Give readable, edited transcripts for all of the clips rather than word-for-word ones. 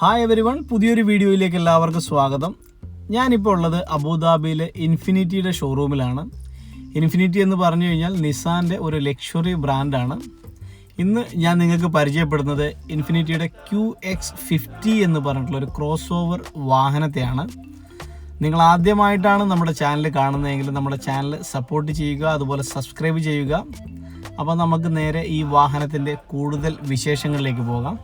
Hi everyone, പുതിയൊരു വീഡിയോയിലേക്ക് എല്ലാവർക്കും സ്വാഗതം. ഞാനിപ്പോൾ ഉള്ളത് അബുദാബിയിലെ ഇൻഫിനിറ്റിയുടെ ഷോറൂമിലാണ്. ഇൻഫിനിറ്റി എന്ന് പറഞ്ഞു കഴിഞ്ഞാൽ നിസാൻ്റെ ഒരു ലക്ഷറി ബ്രാൻഡാണ്. ഇന്ന് ഞാൻ നിങ്ങൾക്ക് പരിചയപ്പെടുന്നത് ഇൻഫിനിറ്റിയുടെ QX50 എന്ന് പറഞ്ഞിട്ടുള്ള ഒരു ക്രോസ് ഓവർ വാഹനത്തെയാണ്. നിങ്ങൾ ആദ്യമായിട്ടാണ് നമ്മുടെ ചാനൽ കാണുന്നതെങ്കിൽ നമ്മുടെ ചാനൽ സപ്പോർട്ട് ചെയ്യുക, അതുപോലെ സബ്സ്ക്രൈബ് ചെയ്യുക. അപ്പോൾ നമുക്ക് നേരെ ഈ വാഹനത്തിൻ്റെ കൂടുതൽ വിശേഷങ്ങളിലേക്ക് പോകാം.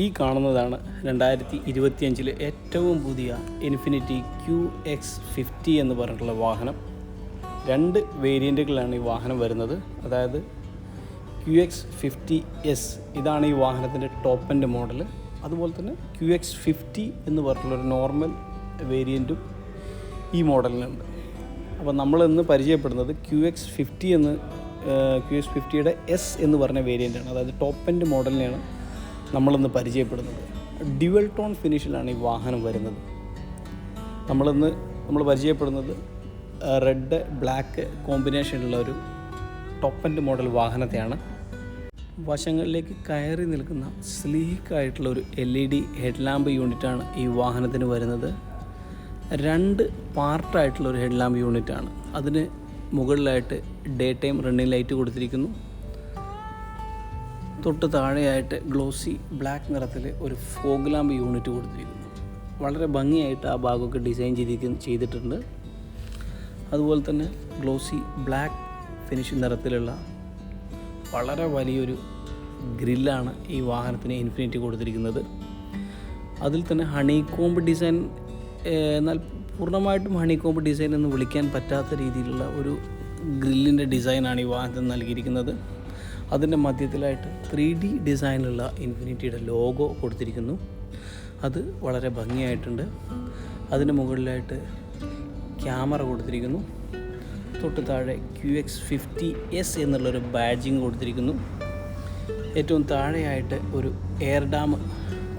ഈ കാണുന്നതാണ് 2025 ഏറ്റവും പുതിയ ഇൻഫിനിറ്റി QX50 എന്ന് പറഞ്ഞിട്ടുള്ള വാഹനം. 2 വേരിയൻറ്റുകളാണ് ഈ വാഹനം വരുന്നത്. അതായത് QX50S ഇതാണ് ഈ വാഹനത്തിൻ്റെ ടോപ്പ് എൻഡ് മോഡൽ. അതുപോലെ തന്നെ QX50 എന്ന് പറഞ്ഞിട്ടുള്ളൊരു നോർമൽ വേരിയൻറ്റും ഈ മോഡലിനുണ്ട്. അപ്പോൾ നമ്മളിന്ന് പരിചയപ്പെടുന്നത് QX50യുടെ S എന്ന് പറഞ്ഞ വേരിയൻ്റാണ്. അതായത് ടോപ്പ് എൻഡ് മോഡലിനെയാണ് നമ്മളിന്ന് പരിചയപ്പെടുന്നത്. ഡ്യുവൽ ടോൺ ഫിനിഷിലാണ് ഈ വാഹനം വരുന്നത്. നമ്മൾ പരിചയപ്പെടുന്നത് റെഡ് ബ്ലാക്ക് കോമ്പിനേഷനുള്ള ഒരു ടോപ്പ് എൻഡ് മോഡൽ വാഹനത്തെയാണ്. വശങ്ങളിലേക്ക് കയറി നിൽക്കുന്ന സ്ലീക്കായിട്ടുള്ള ഒരു LED ഹെഡ് ലാമ്പ് യൂണിറ്റാണ് ഈ വാഹനത്തിന് വരുന്നത്. 2 പാർട്ടായിട്ടുള്ള ഒരു ഹെഡ് ലാമ്പ് യൂണിറ്റാണ്. അതിന് മുകളിലായിട്ട് ഡേ ടൈം റണ്ണിങ് ലൈറ്റ് കൊടുത്തിരിക്കുന്നു. തൊട്ട് താഴെയായിട്ട് ഗ്ലോസി ബ്ലാക്ക് നിറത്തിൽ ഒരു ഫോഗ് ലാമ്പ് യൂണിറ്റ് കൊടുത്തിരിക്കുന്നു. വളരെ ഭംഗിയായിട്ട് ആ ഭാഗമൊക്കെ ഡിസൈൻ ചെയ്തിട്ടുണ്ട്. അതുപോലെ തന്നെ ഗ്ലോസി ബ്ലാക്ക് ഫിനിഷ് നിറത്തിലുള്ള വളരെ വലിയൊരു ഗ്രില്ലാണ് ഈ വാഹനത്തിന് ഇൻഫിനിറ്റി കൊടുത്തിരിക്കുന്നത്. അതിൽ തന്നെ ഹണികോംബ് ഡിസൈൻ, എന്നാൽ പൂർണ്ണമായിട്ടും ഹണികോംബ് ഡിസൈൻ എന്ന് വിളിക്കാൻ പറ്റാത്ത രീതിയിലുള്ള ഒരു ഗ്രില്ലിൻ്റെ ഡിസൈനാണ് ഈ വാഹനത്തിന് നൽകിയിരിക്കുന്നത്. അതിൻ്റെ മധ്യത്തിലായിട്ട് 3D ഡിസൈനിലുള്ള ഇൻഫിനിറ്റിയുടെ ലോഗോ കൊടുത്തിരിക്കുന്നു. അത് വളരെ ഭംഗിയായിട്ടുണ്ട്. അതിന് മുകളിലായിട്ട് ക്യാമറ കൊടുത്തിരിക്കുന്നു. തൊട്ട് താഴെ QX50S എന്നുള്ളൊരു ബാഡ്ജിങ് കൊടുത്തിരിക്കുന്നു. ഏറ്റവും താഴെയായിട്ട് ഒരു എയർ ഡാം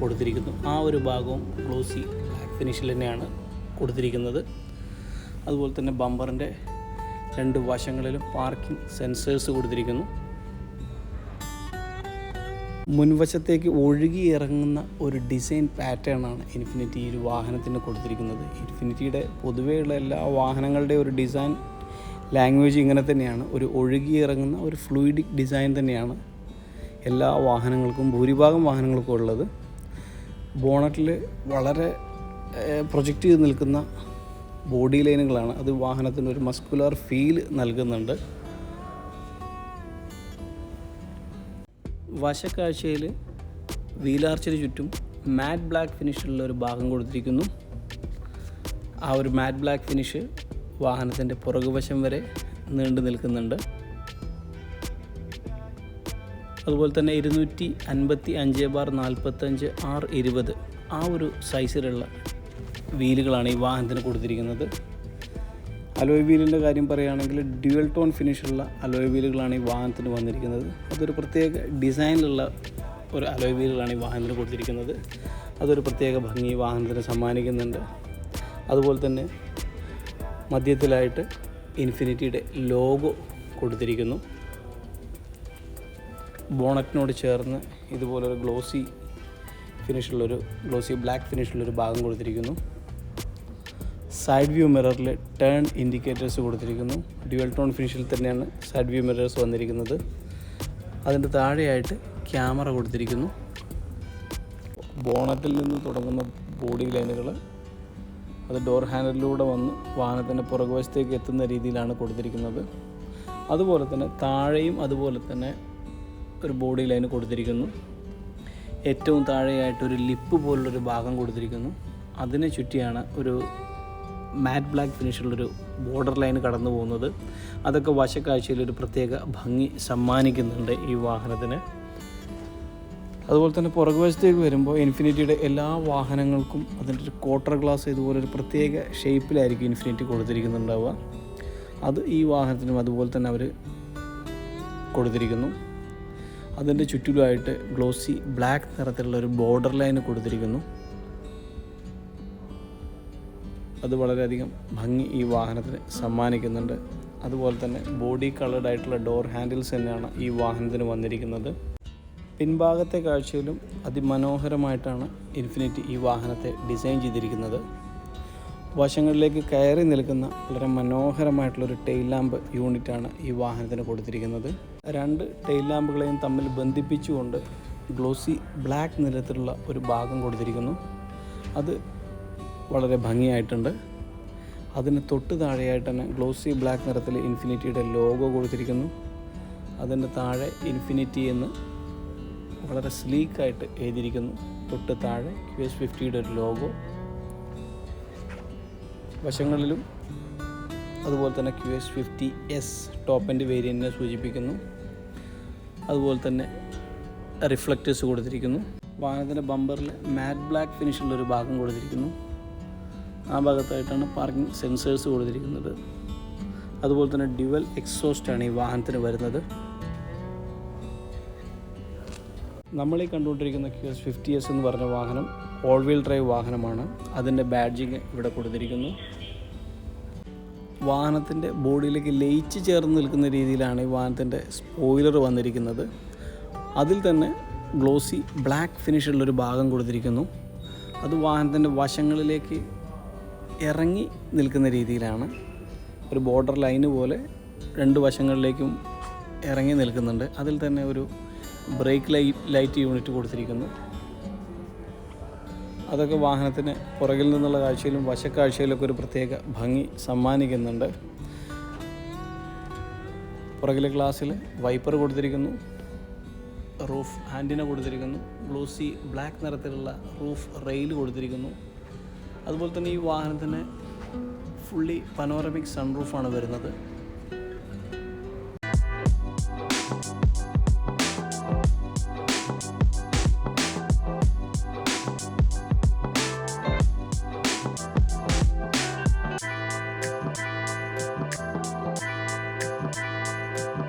കൊടുത്തിരിക്കുന്നു. ആ ഒരു ഭാഗവും ഗ്ലോസി ബ്ലാക്ക് ഫിനിഷിൽ തന്നെയാണ് കൊടുത്തിരിക്കുന്നത്. അതുപോലെ തന്നെ ബമ്പറിൻ്റെ 2 വശങ്ങളിലും പാർക്കിംഗ് സെൻസേഴ്സ് കൊടുത്തിരിക്കുന്നു. മുൻവശത്തേക്ക് ഒഴുകി ഇറങ്ങുന്ന ഒരു ഡിസൈൻ പാറ്റേണാണ് ഇൻഫിനിറ്റി ഈ ഒരു വാഹനത്തിന് കൊടുത്തിരിക്കുന്നത്. ഇൻഫിനിറ്റിയുടെ പൊതുവെയുള്ള എല്ലാ വാഹനങ്ങളുടെയും ഒരു ഡിസൈൻ ലാംഗ്വേജ് ഇങ്ങനെ തന്നെയാണ്. ഒരു ഒഴുകി ഇറങ്ങുന്ന ഒരു ഫ്ലൂയിഡിക് ഡിസൈൻ തന്നെയാണ് എല്ലാ വാഹനങ്ങൾക്കും, ഭൂരിഭാഗം വാഹനങ്ങൾക്കും ഉള്ളത്. ബോണറ്റിൽ വളരെ പ്രൊജക്റ്റ് ചെയ്ത് നിൽക്കുന്ന ബോഡി ലൈനുകളാണ്. അത് വാഹനത്തിന് ഒരു മസ്കുലർ ഫീൽ നൽകുന്നുണ്ട്. വശക്കാഴ്ചയിൽ വീലാർച്ചിന് ചുറ്റും മാറ്റ് ബ്ലാക്ക് ഫിനിഷുള്ള ഒരു ഭാഗം കൊടുത്തിരിക്കുന്നു. ആ ഒരു മാറ്റ് ബ്ലാക്ക് ഫിനിഷ് വാഹനത്തിൻ്റെ പുറകുവശം വരെ നീണ്ടു നിൽക്കുന്നുണ്ട്. അതുപോലെ തന്നെ 255/45 R20 ആ ഒരു സൈസിലുള്ള വീലുകളാണ് ഈ വാഹനത്തിന് കൊടുത്തിരിക്കുന്നത്. അലോയ് വീലിൻ്റെ കാര്യം പറയുകയാണെങ്കിൽ ഡ്യുവൽ ടോൺ ഫിനിഷുള്ള അലോയ് വീലുകളാണ് ഈ വാഹനത്തിന് വന്നിരിക്കുന്നത്. അതൊരു പ്രത്യേക ഡിസൈനിലുള്ള ഒരു അലോയ് വീലുകളാണ് ഈ വാഹനത്തിന് കൊടുത്തിരിക്കുന്നത്. അതൊരു പ്രത്യേക ഭംഗി വാഹനത്തിന് സമ്മാനിക്കുന്നുണ്ട്. അതുപോലെ തന്നെ മധ്യത്തിലായിട്ട് ഇൻഫിനിറ്റിയുടെ ലോഗോ കൊടുത്തിരിക്കുന്നു. ബോണറ്റിനോട് ചേർന്ന് ഇതുപോലൊരു ഗ്ലോസി ബ്ലാക്ക് ഫിനിഷുള്ളൊരു ഭാഗം കൊടുത്തിരിക്കുന്നു. സൈഡ് വ്യൂ മിററിൽ ടേൺ ഇൻഡിക്കേറ്റേഴ്സ് കൊടുത്തിരിക്കുന്നു. ഡ്യുവൽ ടോൺ ഫിനിഷിൽ തന്നെയാണ് സൈഡ് വ്യൂ മിറേഴ്സ് വന്നിരിക്കുന്നത്. അതിൻ്റെ താഴെയായിട്ട് ക്യാമറ കൊടുത്തിരിക്കുന്നു. ബോണറ്റിൽ നിന്ന് തുടങ്ങുന്ന ബോഡി ലൈനുകൾ അത് ഡോർ ഹാൻഡിലൂടെ വന്ന് വാഹനത്തിൻ്റെ പുറകുവശത്തേക്ക് എത്തുന്ന രീതിയിലാണ് കൊടുത്തിരിക്കുന്നത്. അതുപോലെ തന്നെ താഴെയും അതുപോലെ തന്നെ ഒരു ബോഡി ലൈൻ കൊടുത്തിരിക്കുന്നു. ഏറ്റവും താഴെയായിട്ടൊരു ലിപ്പ് പോലുള്ളൊരു ഭാഗം കൊടുത്തിരിക്കുന്നു. അതിനെ ചുറ്റിയാണ് ഒരു മാറ്റ് ബ്ലാക്ക് ഫിനിഷുള്ളൊരു ബോർഡർ ലൈൻ കടന്നു പോകുന്നത്. അതൊക്കെ വശക്കാഴ്ചയിൽ ഒരു പ്രത്യേക ഭംഗി സമ്മാനിക്കുന്നുണ്ട് ഈ വാഹനത്തിന്. അതുപോലെ തന്നെ പുറകുവശത്തേക്ക് വരുമ്പോൾ ഇൻഫിനിറ്റിയുടെ എല്ലാ വാഹനങ്ങൾക്കും അതിൻ്റെ ഒരു ക്വാർട്ടർ ഗ്ലാസ് ഇതുപോലെ ഒരു പ്രത്യേക ഷേപ്പിലായിരിക്കും ഇൻഫിനിറ്റി കൊടുത്തിരിക്കുന്നുണ്ടാവുക. അത് ഈ വാഹനത്തിനും അതുപോലെ തന്നെ അവർ കൊടുത്തിരിക്കുന്നു. അതിൻ്റെ ചുറ്റിലുമായിട്ട് ഗ്ലോസി ബ്ലാക്ക് നിറത്തിലുള്ള ഒരു ബോർഡർ ലൈൻ കൊടുത്തിരിക്കുന്നു. അത് വളരെയധികം ഭംഗി ഈ വാഹനത്തിന് സമ്മാനിക്കുന്നുണ്ട്. അതുപോലെ തന്നെ ബോഡി കളേർഡ് ആയിട്ടുള്ള ഡോർ ഹാൻഡിൽസ് തന്നെയാണ് ഈ വാഹനത്തിന് വന്നിരിക്കുന്നത്. പിൻഭാഗത്തെ കാഴ്ചയിലും അതിമനോഹരമായിട്ടാണ് ഇൻഫിനിറ്റി ഈ വാഹനത്തെ ഡിസൈൻ ചെയ്തിരിക്കുന്നത്. വശങ്ങളിലേക്ക് കയറി നിൽക്കുന്ന വളരെ മനോഹരമായിട്ടുള്ളൊരു ടെയിൽ ലാമ്പ് യൂണിറ്റാണ് ഈ വാഹനത്തിന് കൊടുത്തിരിക്കുന്നത്. 2 ടെയിൽ ലാമ്പുകളെയും തമ്മിൽ ബന്ധിപ്പിച്ചുകൊണ്ട് ഗ്ലോസി ബ്ലാക്ക് നിറത്തിലുള്ള ഒരു ഭാഗം കൊടുത്തിരിക്കുന്നു. അത് വളരെ ഭംഗിയായിട്ടുണ്ട്. അതിന് തൊട്ട് താഴെയായിട്ട് തന്നെ ഗ്ലോസി ബ്ലാക്ക് നിറത്തിൽ ഇൻഫിനിറ്റിയുടെ ലോഗോ കൊടുത്തിരിക്കുന്നു. അതിൻ്റെ താഴെ ഇൻഫിനിറ്റി എന്ന് വളരെ സ്ലീക്കായിട്ട് എഴുതിയിരിക്കുന്നു. തൊട്ട് താഴെ QS50യുടെ ഒരു ലോഗോ. വശങ്ങളിലും അതുപോലെ തന്നെ QS50S ടോപ്പ് എൻഡ് വേരിയൻറ്റിനെ സൂചിപ്പിക്കുന്നു. അതുപോലെ തന്നെ റിഫ്ലക്റ്റേഴ്സ് കൊടുത്തിരിക്കുന്നു. വാഹനത്തിൻ്റെ ബമ്പറിൽ മാറ്റ് ബ്ലാക്ക് ഫിനിഷുള്ളൊരു ഭാഗം കൊടുത്തിരിക്കുന്നു. ആ ഭാഗത്തായിട്ടാണ് പാർക്കിംഗ് സെൻസേഴ്സ് കൊടുത്തിരിക്കുന്നത്. അതുപോലെ തന്നെ ഡ്യുവൽ എക്സോസ്റ്റാണ് ഈ വാഹനത്തിന് വരുന്നത്. നമ്മളീ കണ്ടുകൊണ്ടിരിക്കുന്ന QS50S എന്ന് പറഞ്ഞ വാഹനം ഓൾ വീൽ ഡ്രൈവ് വാഹനമാണ്. അതിൻ്റെ ബാഡ്ജിങ് ഇവിടെ കൊടുത്തിരിക്കുന്നു. വാഹനത്തിൻ്റെ ബോഡിയിലേക്ക് ലയിച്ച് ചേർന്ന് നിൽക്കുന്ന രീതിയിലാണ് ഈ വാഹനത്തിൻ്റെ സ്പോയിലർ വന്നിരിക്കുന്നത്. അതിൽ തന്നെ ഗ്ലോസി ബ്ലാക്ക് ഫിനിഷുള്ളൊരു ഭാഗം കൊടുത്തിരിക്കുന്നു. അത് വാഹനത്തിൻ്റെ വശങ്ങളിലേക്ക് ഇറങ്ങി നിൽക്കുന്ന രീതിയിലാണ്. ഒരു ബോർഡർ ലൈന് പോലെ 2 വശങ്ങളിലേക്കും ഇറങ്ങി നിൽക്കുന്നുണ്ട്. അതിൽ തന്നെ ഒരു ബ്രേക്ക് ലൈറ്റ് യൂണിറ്റ് കൊടുത്തിരിക്കുന്നു. അതൊക്കെ വാഹനത്തിന് പുറകിൽ നിന്നുള്ള കാഴ്ചയിലും വശക്കാഴ്ചയിലൊക്കെ ഒരു പ്രത്യേക ഭംഗി സമ്മാനിക്കുന്നുണ്ട്. പുറകിലെ ഗ്ലാസ്സിൽ വൈപ്പർ കൊടുത്തിരിക്കുന്നു. റൂഫ് ആൻറ്റിന കൊടുത്തിരിക്കുന്നു. ഗ്ലോസി ബ്ലാക്ക് നിറത്തിലുള്ള റൂഫ് റെയിൽ കൊടുത്തിരിക്കുന്നു. അതുപോലെ തന്നെ ഈ വാഹനത്തിന് ഫുള്ളി പനോറമിക് സൺറൂഫാണ് വരുന്നത്.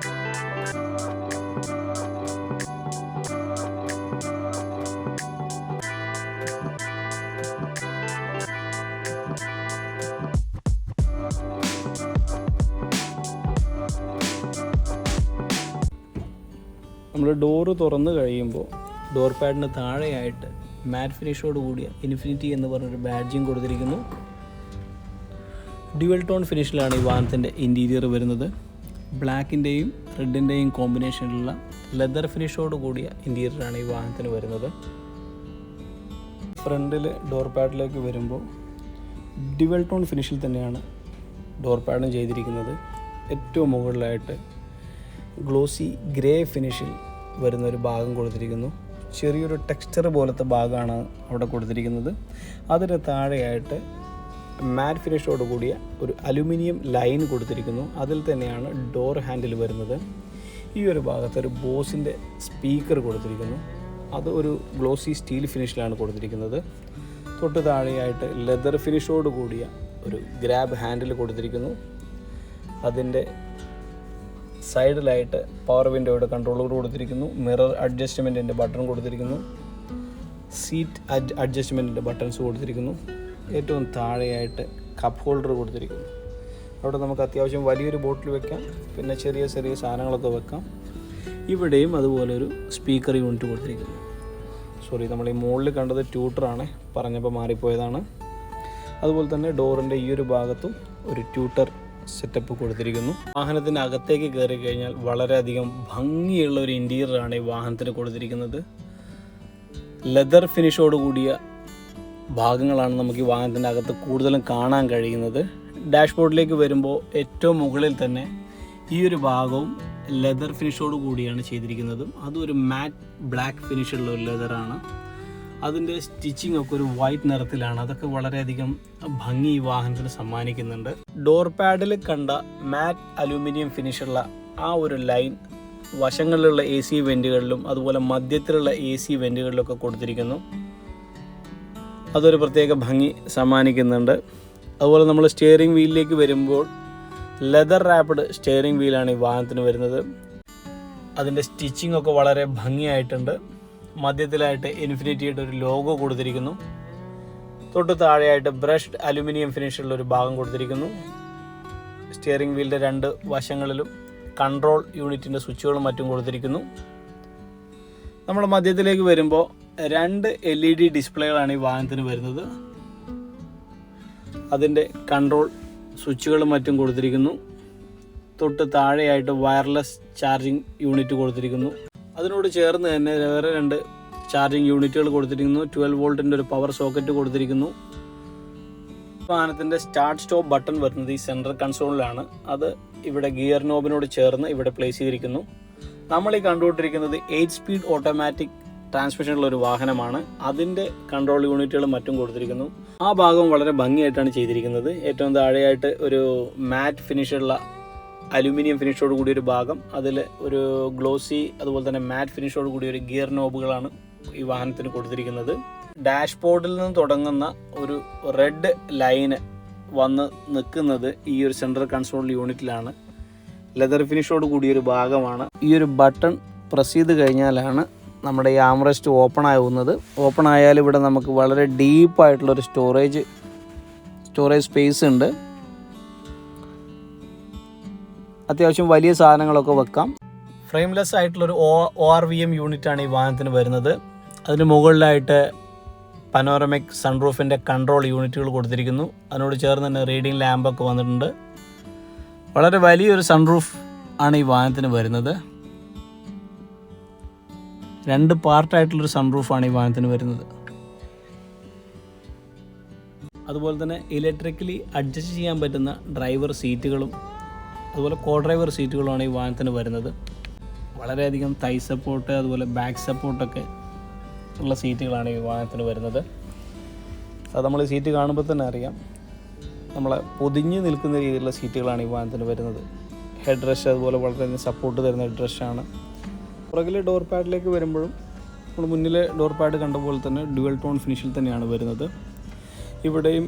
നമ്മൾ ഡോറ് തുറന്ന് കഴിയുമ്പോൾ ഡോർ പാഡിന് താഴെയായിട്ട് മാറ്റ് ഫിനിഷോട് കൂടിയ ഇൻഫിനിറ്റി എന്ന് പറഞ്ഞൊരു ബാഡ്ജിങ് കൊടുത്തിരിക്കുന്നു. ഡ്യുവൽ ടോൺ ഫിനിഷിലാണ് ഈ വാഹനത്തിൻ്റെ ഇൻറ്റീരിയർ വരുന്നത്. ബ്ലാക്കിൻ്റെയും റെഡിൻ്റെയും കോമ്പിനേഷനിലുള്ള ലെതർ ഫിനിഷോട് കൂടിയ ഇൻറ്റീരിയറാണ് ഈ വാഹനത്തിന് വരുന്നത്. ഫ്രണ്ടിൽ ഡോർ പാഡിലേക്ക് വരുമ്പോൾ ഡ്യുവൽ ടോൺ ഫിനിഷിൽ തന്നെയാണ് ഡോർ പാഡും ചെയ്തിരിക്കുന്നത്. ഏറ്റവും മുകളിലായിട്ട് ഗ്ലോസി ഗ്രേ ഫിനിഷിൽ വരുന്നൊരു ഭാഗം കൊടുത്തിരിക്കുന്നു. ചെറിയൊരു ടെക്സ്ചർ പോലത്തെ ഭാഗമാണ് അവിടെ കൊടുത്തിരിക്കുന്നത്. അതിന് താഴെയായിട്ട് മാറ്റ് ഫിനിഷോട് കൂടിയ ഒരു അലുമിനിയം ലൈൻ കൊടുത്തിരിക്കുന്നു. അതിൽ തന്നെയാണ് ഡോർ ഹാൻഡിൽ വരുന്നത്. ഈ ഒരു ഭാഗത്ത് ഒരു ബോസിൻ്റെ സ്പീക്കർ കൊടുത്തിരിക്കുന്നു. അത് ഒരു ഗ്ലോസി സ്റ്റീൽ ഫിനിഷിലാണ് കൊടുത്തിരിക്കുന്നത്. തൊട്ട് താഴെയായിട്ട് ലെതർ ഫിനിഷോട് കൂടിയ ഒരു ഗ്രാബ് ഹാൻഡിൽ കൊടുത്തിരിക്കുന്നു. അതിൻ്റെ സൈഡിലായിട്ട് പവർ വിൻഡോയുടെ കൺട്രോളർ കൊടുത്തിരിക്കുന്നു. മിറർ അഡ്ജസ്റ്റ്മെൻറ്റിൻ്റെ ബട്ടൺ കൊടുത്തിരിക്കുന്നു. സീറ്റ് അഡ്ജസ്റ്റ്മെൻറ്റിൻ്റെ ബട്ടൺസ് കൊടുത്തിരിക്കുന്നു. ഏറ്റവും താഴെയായിട്ട് കപ്പ് ഹോൾഡർ കൊടുത്തിരിക്കുന്നു. അവിടെ നമുക്ക് അത്യാവശ്യം വലിയൊരു ബോട്ടിൽ വെക്കാം, പിന്നെ ചെറിയ ചെറിയ സാധനങ്ങളൊക്കെ വെക്കാം. ഇവിടെയും അതുപോലെ ഒരു സ്പീക്കർ യൂണിറ്റ് കൊടുത്തിരിക്കുന്നു. നമ്മൾ ഈ മുകളിൽ കണ്ടത് ട്യൂട്ടറാണ്, പറഞ്ഞപ്പോൾ മാറിപ്പോയതാണ്. അതുപോലെ തന്നെ ഡോറിൻ്റെ ഈ ഒരു ഭാഗത്തും ഒരു ട്യൂട്ടർ സെറ്റപ്പ് കൊടുത്തിരിക്കുന്നു. വാഹനത്തിൻ്റെ അകത്തേക്ക് കയറി കഴിഞ്ഞാൽ വളരെയധികം ഭംഗിയുള്ള ഒരു ഇൻറ്റീരിയറാണ് ഈ വാഹനത്തിന് കൊടുത്തിരിക്കുന്നത്. ലെതർ ഫിനിഷോട് കൂടിയ ഭാഗങ്ങളാണ് നമുക്ക് ഈ വാഹനത്തിൻ്റെ അകത്ത് കൂടുതലും കാണാൻ കഴിയുന്നത്. ഡാഷ്ബോർഡിലേക്ക് വരുമ്പോൾ ഏറ്റവും മുകളിൽ തന്നെ ഈ ഒരു ഭാഗവും ലെതർ ഫിനിഷോട് കൂടിയാണ് ചെയ്തിരിക്കുന്നത്. അതും ഒരു മാറ്റ് ബ്ലാക്ക് ഫിനിഷുള്ള ഒരു ലെതറാണ്. അതിൻ്റെ സ്റ്റിച്ചിങ് ഒക്കെ ഒരു വൈറ്റ് നിറത്തിലാണ്. അതൊക്കെ വളരെയധികം ഭംഗി ഈ വാഹനത്തിന് സമ്മാനിക്കുന്നുണ്ട്. ഡോർ പാഡിൽ കണ്ട മാറ്റ് അലൂമിനിയം ഫിനിഷുള്ള ആ ഒരു ലൈൻ വശങ്ങളിലുള്ള AC വെൻറ്റുകളിലും അതുപോലെ മധ്യത്തിലുള്ള AC വെൻറ്റുകളിലൊക്കെ കൊടുത്തിരിക്കുന്നു. അതൊരു പ്രത്യേക ഭംഗി സമ്മാനിക്കുന്നുണ്ട്. അതുപോലെ നമ്മൾ സ്റ്റിയറിംഗ് വീലിലേക്ക് വരുമ്പോൾ ലെതർ റാപ്ഡ് സ്റ്റിയറിംഗ് വീലാണ് ഈ വാഹനത്തിന് വരുന്നത്. അതിൻ്റെ സ്റ്റിച്ചിങ് ഒക്കെ വളരെ ഭംഗിയായിട്ടുണ്ട്. മധ്യത്തിലായിട്ട് ഇൻഫിനിറ്റിയുടെ ഒരു ലോഗോ കൊടുത്തിരിക്കുന്നു. തൊട്ട് താഴെയായിട്ട് ബ്രഷ്ഡ് അലുമിനിയം ഫിനിഷുള്ള ഒരു ഭാഗം കൊടുത്തിരിക്കുന്നു. സ്റ്റിയറിംഗ് വീലിൻ്റെ 2 വശങ്ങളിലും കൺട്രോൾ യൂണിറ്റിൻ്റെ സ്വിച്ചുകളും മറ്റും കൊടുത്തിരിക്കുന്നു. നമ്മൾ മധ്യത്തിലേക്ക് വരുമ്പോൾ 2 LED ഡിസ്പ്ലേകളാണ് ഈ വാഹനത്തിന് വരുന്നത്. അതിൻ്റെ കൺട്രോൾ സ്വിച്ചുകളും മറ്റും കൊടുത്തിരിക്കുന്നു. തൊട്ട് താഴെയായിട്ട് വയർലെസ് ചാർജിങ് യൂണിറ്റ് കൊടുത്തിരിക്കുന്നു. അതിനോട് ചേർന്ന് തന്നെ വേറെ 2 ചാർജിങ് യൂണിറ്റുകൾ കൊടുത്തിരിക്കുന്നു. 12 വോൾട്ടിൻ്റെ ഒരു പവർ സോക്കറ്റ് കൊടുത്തിരിക്കുന്നു. വാഹനത്തിൻ്റെ സ്റ്റാർട്ട് സ്റ്റോപ്പ് ബട്ടൺ വരുന്നത് ഈ സെൻട്രൽ കൺസോളിലാണ്. അത് ഇവിടെ ഗിയർ നോബിനോട് ചേർന്ന് ഇവിടെ പ്ലേസ് ചെയ്തിരിക്കുന്നു. നമ്മൾ ഈ കണ്ടുകൊണ്ടിരിക്കുന്നത് 8 സ്പീഡ് ഓട്ടോമാറ്റിക് ട്രാൻസ്മിഷനുള്ള ഒരു വാഹനമാണ്. അതിൻ്റെ കൺട്രോൾ യൂണിറ്റുകളും മറ്റും കൊടുത്തിരിക്കുന്നു. ആ ഭാഗം വളരെ ഭംഗിയായിട്ടാണ് ചെയ്തിരിക്കുന്നത്. ഏറ്റവും താഴെയായിട്ട് ഒരു മാറ്റ് ഫിനിഷുള്ള അലുമിനിയം ഫിനിഷോട് കൂടിയ ഒരു ഭാഗം, അതിൽ ഒരു ഗ്ലോസി അതുപോലെ തന്നെ മാറ്റ് ഫിനിഷോട് കൂടിയ ഒരു ഗിയർ നോബുകളാണ് ഈ വാഹനത്തിന് കൊടുത്തിരിക്കുന്നത്. ഡാഷ്ബോർഡിൽ നിന്ന് തുടങ്ങുന്ന ഒരു റെഡ് ലൈന് വന്ന് നിൽക്കുന്നത് ഈ ഒരു സെൻട്രൽ കൺസോൾ യൂണിറ്റിലാണ്. ലെതർ ഫിനിഷോട് കൂടിയൊരു ഭാഗമാണ്. ഈ ഒരു ബട്ടൺ പ്രസ് ചെയ്ത് കഴിഞ്ഞാലാണ് നമ്മുടെ ഈ ആംറെസ്റ്റ് ഓപ്പൺ ആവുന്നത്. ഓപ്പൺ ആയാൽ ഇവിടെ നമുക്ക് വളരെ ഡീപ്പായിട്ടുള്ളൊരു സ്റ്റോറേജ് സ്പേസ് ഉണ്ട്. അത്യാവശ്യം വലിയ സാധനങ്ങളൊക്കെ വെക്കാം. ഫ്രെയിംലെസ് ആയിട്ടുള്ളൊരു ORVM യൂണിറ്റാണ് ഈ വാഹനത്തിന് വരുന്നത്. അതിന് മുകളിലായിട്ട് പനോറമിക് സൺറൂഫിൻ്റെ കൺട്രോൾ യൂണിറ്റുകൾ കൊടുത്തിരിക്കുന്നു. അതിനോട് ചേർന്ന് തന്നെ റീഡിംഗ് ലാമ്പൊക്കെ വന്നിട്ടുണ്ട്. വളരെ വലിയൊരു സൺറൂഫ് ആണ് ഈ വാഹനത്തിന് വരുന്നത്. 2 പാർട്ടായിട്ടുള്ളൊരു സൺറൂഫാണ് ഈ വാഹനത്തിന് വരുന്നത്. അതുപോലെ തന്നെ ഇലക്ട്രിക്കലി അഡ്ജസ്റ്റ് ചെയ്യാൻ പറ്റുന്ന ഡ്രൈവർ സീറ്റുകളും അതുപോലെ കോ ഡ്രൈവർ സീറ്റുകളുമാണ് ഈ വാഹനത്തിന് വരുന്നത്. വളരെയധികം തൈ സപ്പോർട്ട് അതുപോലെ ബാക്ക് സപ്പോർട്ടൊക്കെ ഉള്ള സീറ്റുകളാണ് ഈ വാഹനത്തിന് വരുന്നത്. അത് നമ്മൾ ഈ സീറ്റ് കാണുമ്പോൾ തന്നെ അറിയാം, നമ്മളെ പൊതിഞ്ഞ് നിൽക്കുന്ന രീതിയിലുള്ള സീറ്റുകളാണ് ഈ വാഹനത്തിന് വരുന്നത്. ഹെഡ് റെസ്റ്റ് അതുപോലെ വളരെയധികം സപ്പോർട്ട് തരുന്ന ഹെഡ് റെസ്റ്റാണ്. പുറകിലെ ഡോർ പാഡിലേക്ക് വരുമ്പോഴും നമ്മൾ മുന്നിലെ ഡോർ പാഡ് കണ്ട പോലെ തന്നെ ഡ്യുവൽ ടോൺ ഫിനിഷിൽ തന്നെയാണ് വരുന്നത്. ഇവിടെയും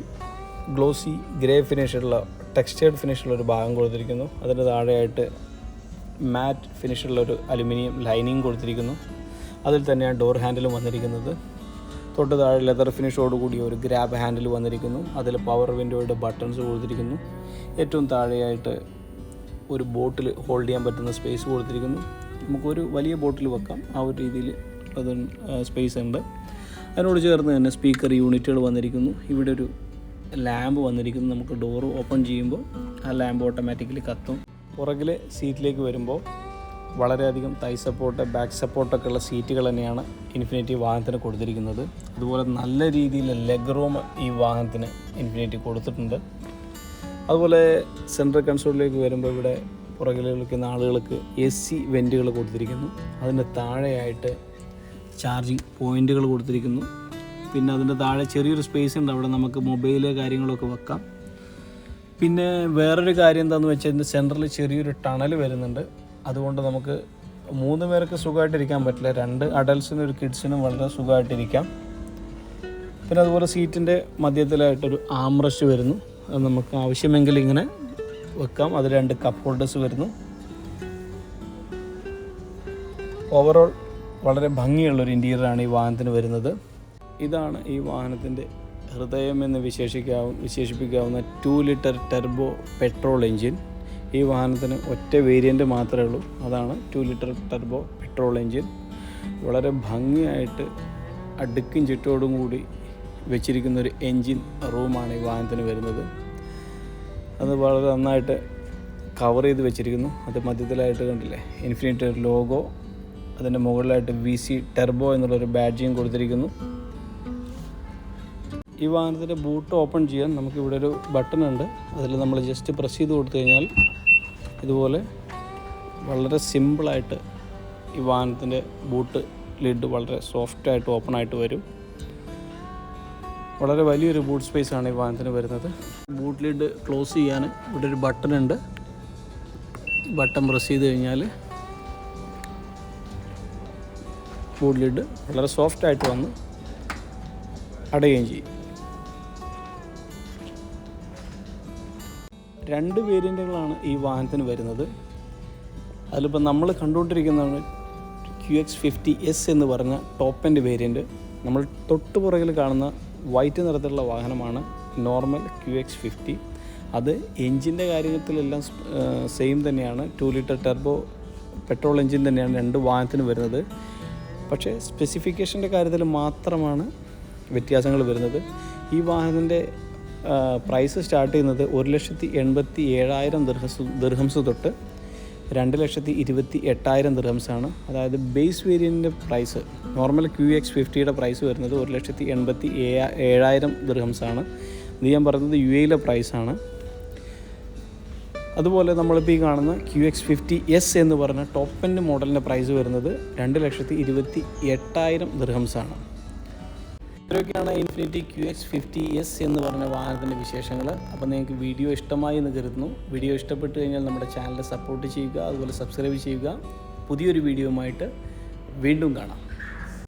ഗ്ലോസി ഗ്രേ ഫിനിഷുള്ള ടെക്സ്റ്റേർഡ് ഫിനിഷുള്ള ഒരു ഭാഗം കൊടുത്തിരിക്കുന്നു. അതിൻ്റെ താഴെയായിട്ട് മാറ്റ് ഫിനിഷുള്ള ഒരു അലുമിനിയം ലൈനിങ് കൊടുത്തിരിക്കുന്നു. അതിൽ തന്നെയാണ് ഡോർ ഹാൻഡിലും വന്നിരിക്കുന്നത്. തൊട്ട് താഴെ ലെതർ ഫിനിഷോടുകൂടി ഒരു ഗ്രാബ് ഹാൻഡിൽ വന്നിരിക്കുന്നു. അതിൽ പവർ വിൻഡോയുടെ ബട്ടൺസ് കൊടുത്തിരിക്കുന്നു. ഏറ്റവും താഴെയായിട്ട് ഒരു ബോട്ടിൽ ഹോൾഡ് ചെയ്യാൻ പറ്റുന്ന സ്പേസ് കൊടുത്തിരിക്കുന്നു. നമുക്കൊരു വലിയ ബോട്ടിൽ വെക്കാം, ആ ഒരു രീതിയിൽ അത് സ്പേസ് ഉണ്ട്. അതിനോട് ചേർന്ന് തന്നെ സ്പീക്കർ യൂണിറ്റുകൾ വന്നിരിക്കുന്നു. ഇവിടെ ഒരു ലാമ്പ് വന്നിരിക്കുന്നു. നമുക്ക് ഡോറ് ഓപ്പൺ ചെയ്യുമ്പോൾ ആ ലാമ്പ് ഓട്ടോമാറ്റിക്കലി കത്തും. പുറകിലെ സീറ്റിലേക്ക് വരുമ്പോൾ വളരെയധികം തൈ സപ്പോർട്ട് ബാക്ക് സപ്പോർട്ടൊക്കെ ഉള്ള സീറ്റുകൾ തന്നെയാണ് ഇൻഫിനിറ്റി വാഹനത്തിന് കൊടുത്തിരിക്കുന്നത്. അതുപോലെ നല്ല രീതിയിൽ ലെഗ് റൂം ഈ വാഹനത്തിന് ഇൻഫിനിറ്റി കൊടുത്തിട്ടുണ്ട്. അതുപോലെ സെൻട്രൽ കൺസോളിലേക്ക് വരുമ്പോൾ ഇവിടെ പുറകിൽ നിൽക്കുന്ന ആളുകൾക്ക് AC വെൻറ്റുകൾ കൊടുത്തിരിക്കുന്നു. അതിൻ്റെ താഴെയായിട്ട് ചാർജിങ് പോയിൻറ്റുകൾ കൊടുത്തിരിക്കുന്നു. പിന്നെ അതിൻ്റെ താഴെ ചെറിയൊരു സ്പേസ് ഉണ്ട്, അവിടെ നമുക്ക് മൊബൈല് കാര്യങ്ങളൊക്കെ വെക്കാം. പിന്നെ വേറൊരു കാര്യം എന്താണെന്ന് വെച്ചാൽ ഇതിൻ്റെ സെൻറ്ററിൽ ചെറിയൊരു ടണൽ വരുന്നുണ്ട്. അതുകൊണ്ട് നമുക്ക് 3 പേർക്ക് സുഖമായിട്ടിരിക്കാൻ പറ്റില്ല, 2 അഡൽട്സിനും ഒരു കിഡ്സിനും വളരെ സുഖമായിട്ടിരിക്കാം. പിന്നെ അതുപോലെ സീറ്റിൻ്റെ മധ്യത്തിലായിട്ടൊരു ആംറസ്റ്റ് വരുന്നു. അത് നമുക്ക് ആവശ്യമെങ്കിൽ ഇങ്ങനെ വെക്കാം. അത് 2 കപ്പ് ഹോൾഡേഴ്സ് വരുന്നു. ഓവറോൾ വളരെ ഭംഗിയുള്ളൊരു ഇൻറ്റീരിയറാണ് ഈ വാഹനത്തിന് വരുന്നത്. ഇതാണ് ഈ വാഹനത്തിൻ്റെ ഹൃദയം എന്ന് വിശേഷിപ്പിക്കാവുന്ന 2 ലിറ്റർ ടെർബോ പെട്രോൾ എൻജിൻ. ഈ വാഹനത്തിന് ഒറ്റ വേരിയൻ്റ് മാത്രമേ ഉള്ളൂ, അതാണ് 2 ലിറ്റർ ടെർബോ പെട്രോൾ എൻജിൻ. വളരെ ഭംഗിയായിട്ട് അടുക്കും ചുറ്റോടും കൂടി വെച്ചിരിക്കുന്നൊരു എൻജിൻ റൂമാണ് ഈ വാഹനത്തിന് വരുന്നത്. അത് വളരെ നന്നായിട്ട് കവർ ചെയ്ത് വെച്ചിരിക്കുന്നു. അത് മധ്യത്തിലായിട്ട് കണ്ടില്ലേ ഇൻഫിനിറ്റി ലോഗോ, അതിൻ്റെ മുകളിലായിട്ട് VC ടെർബോ എന്നുള്ളൊരു ബാഡ്ജിയും കൊടുത്തിരിക്കുന്നു. ഈ വാഹനത്തിൻ്റെ ബൂട്ട് ഓപ്പൺ ചെയ്യാൻ നമുക്കിവിടെ ഒരു ബട്ടൺ ഉണ്ട്. അതിൽ നമ്മൾ ജസ്റ്റ് പ്രസ് ചെയ്ത് കൊടുത്തു കഴിഞ്ഞാൽ ഇതുപോലെ വളരെ സിമ്പിളായിട്ട് ഈ വാഹനത്തിൻ്റെ ബൂട്ട് ലിഡ് വളരെ സോഫ്റ്റായിട്ട് ഓപ്പൺ ആയിട്ട് വരും. വളരെ വലിയൊരു ബൂട്ട് സ്പേസ് ആണ് ഈ വാഹനത്തിന് വരുന്നത്. ബൂട്ട് ലിഡ് ക്ലോസ് ചെയ്യാൻ ഇവിടെ ഒരു ബട്ടൺ ഉണ്ട്. ബട്ടൺ പ്രസ് ചെയ്ത് കഴിഞ്ഞാൽ ബൂട്ട് ലിഡ് വളരെ സോഫ്റ്റായിട്ട് വന്ന് അടയുകയും ചെയ്യും. 2 വേരിയൻറ്റുകളാണ് ഈ വാഹനത്തിന് വരുന്നത്. അതിലിപ്പോൾ നമ്മൾ കണ്ടുകൊണ്ടിരിക്കുന്നതാണ് QX50S എന്ന് പറഞ്ഞ ടോപ്പ് എൻഡ് വേരിയൻറ്റ്. നമ്മൾ തൊട്ട് പുറകിൽ കാണുന്ന വൈറ്റ് നിറത്തിലുള്ള വാഹനമാണ് നോർമൽ QX50. അത് എൻജിൻ്റെ കാര്യത്തിലെല്ലാം സെയിം തന്നെയാണ്. 2 ലിറ്റർ ടെർബോ പെട്രോൾ എൻജിൻ തന്നെയാണ് 2 വാഹനത്തിന് വരുന്നത്. പക്ഷേ സ്പെസിഫിക്കേഷൻ്റെ കാര്യത്തിൽ മാത്രമാണ് വ്യത്യാസങ്ങൾ വരുന്നത്. ഈ വാഹനത്തിൻ്റെ പ്രൈസ് സ്റ്റാർട്ട് ചെയ്യുന്നത് 1,87,000 ദിർഹംസ് തൊട്ട് 2,28,000 ദിർഹംസാണ്. അതായത് ബേസ് വേരിയൻറ്റിൻ്റെ പ്രൈസ് നോർമൽ QX50യുടെ പ്രൈസ് വരുന്നത് 1,87,000 ദിർഹംസാണ്. ഇത് ഞാൻ പറയുന്നത് UAE പ്രൈസാണ്. അതുപോലെ നമ്മളിപ്പോൾ ഈ കാണുന്ന QX50S എന്ന് പറഞ്ഞ ടോപ്പ് എൻഡ് മോഡലിൻ്റെ പ്രൈസ് വരുന്നത് 2,28,000 ദിർഹംസാണ്. ഇത്രയൊക്കെയാണ് ഇൻഫിനിറ്റി QX50S എന്ന് പറഞ്ഞ വാഹനത്തിൻ്റെ വിശേഷങ്ങൾ. അപ്പോൾ നിങ്ങൾക്ക് വീഡിയോ ഇഷ്ടമായി എന്ന് കരുതുന്നു. വീഡിയോ ഇഷ്ടപ്പെട്ട് കഴിഞ്ഞാൽ നമ്മുടെ ചാനൽ സപ്പോർട്ട് ചെയ്യുക, അതുപോലെ സബ്സ്ക്രൈബ് ചെയ്യുക. പുതിയൊരു വീഡിയോയുമായിട്ട് വീണ്ടും കാണാം.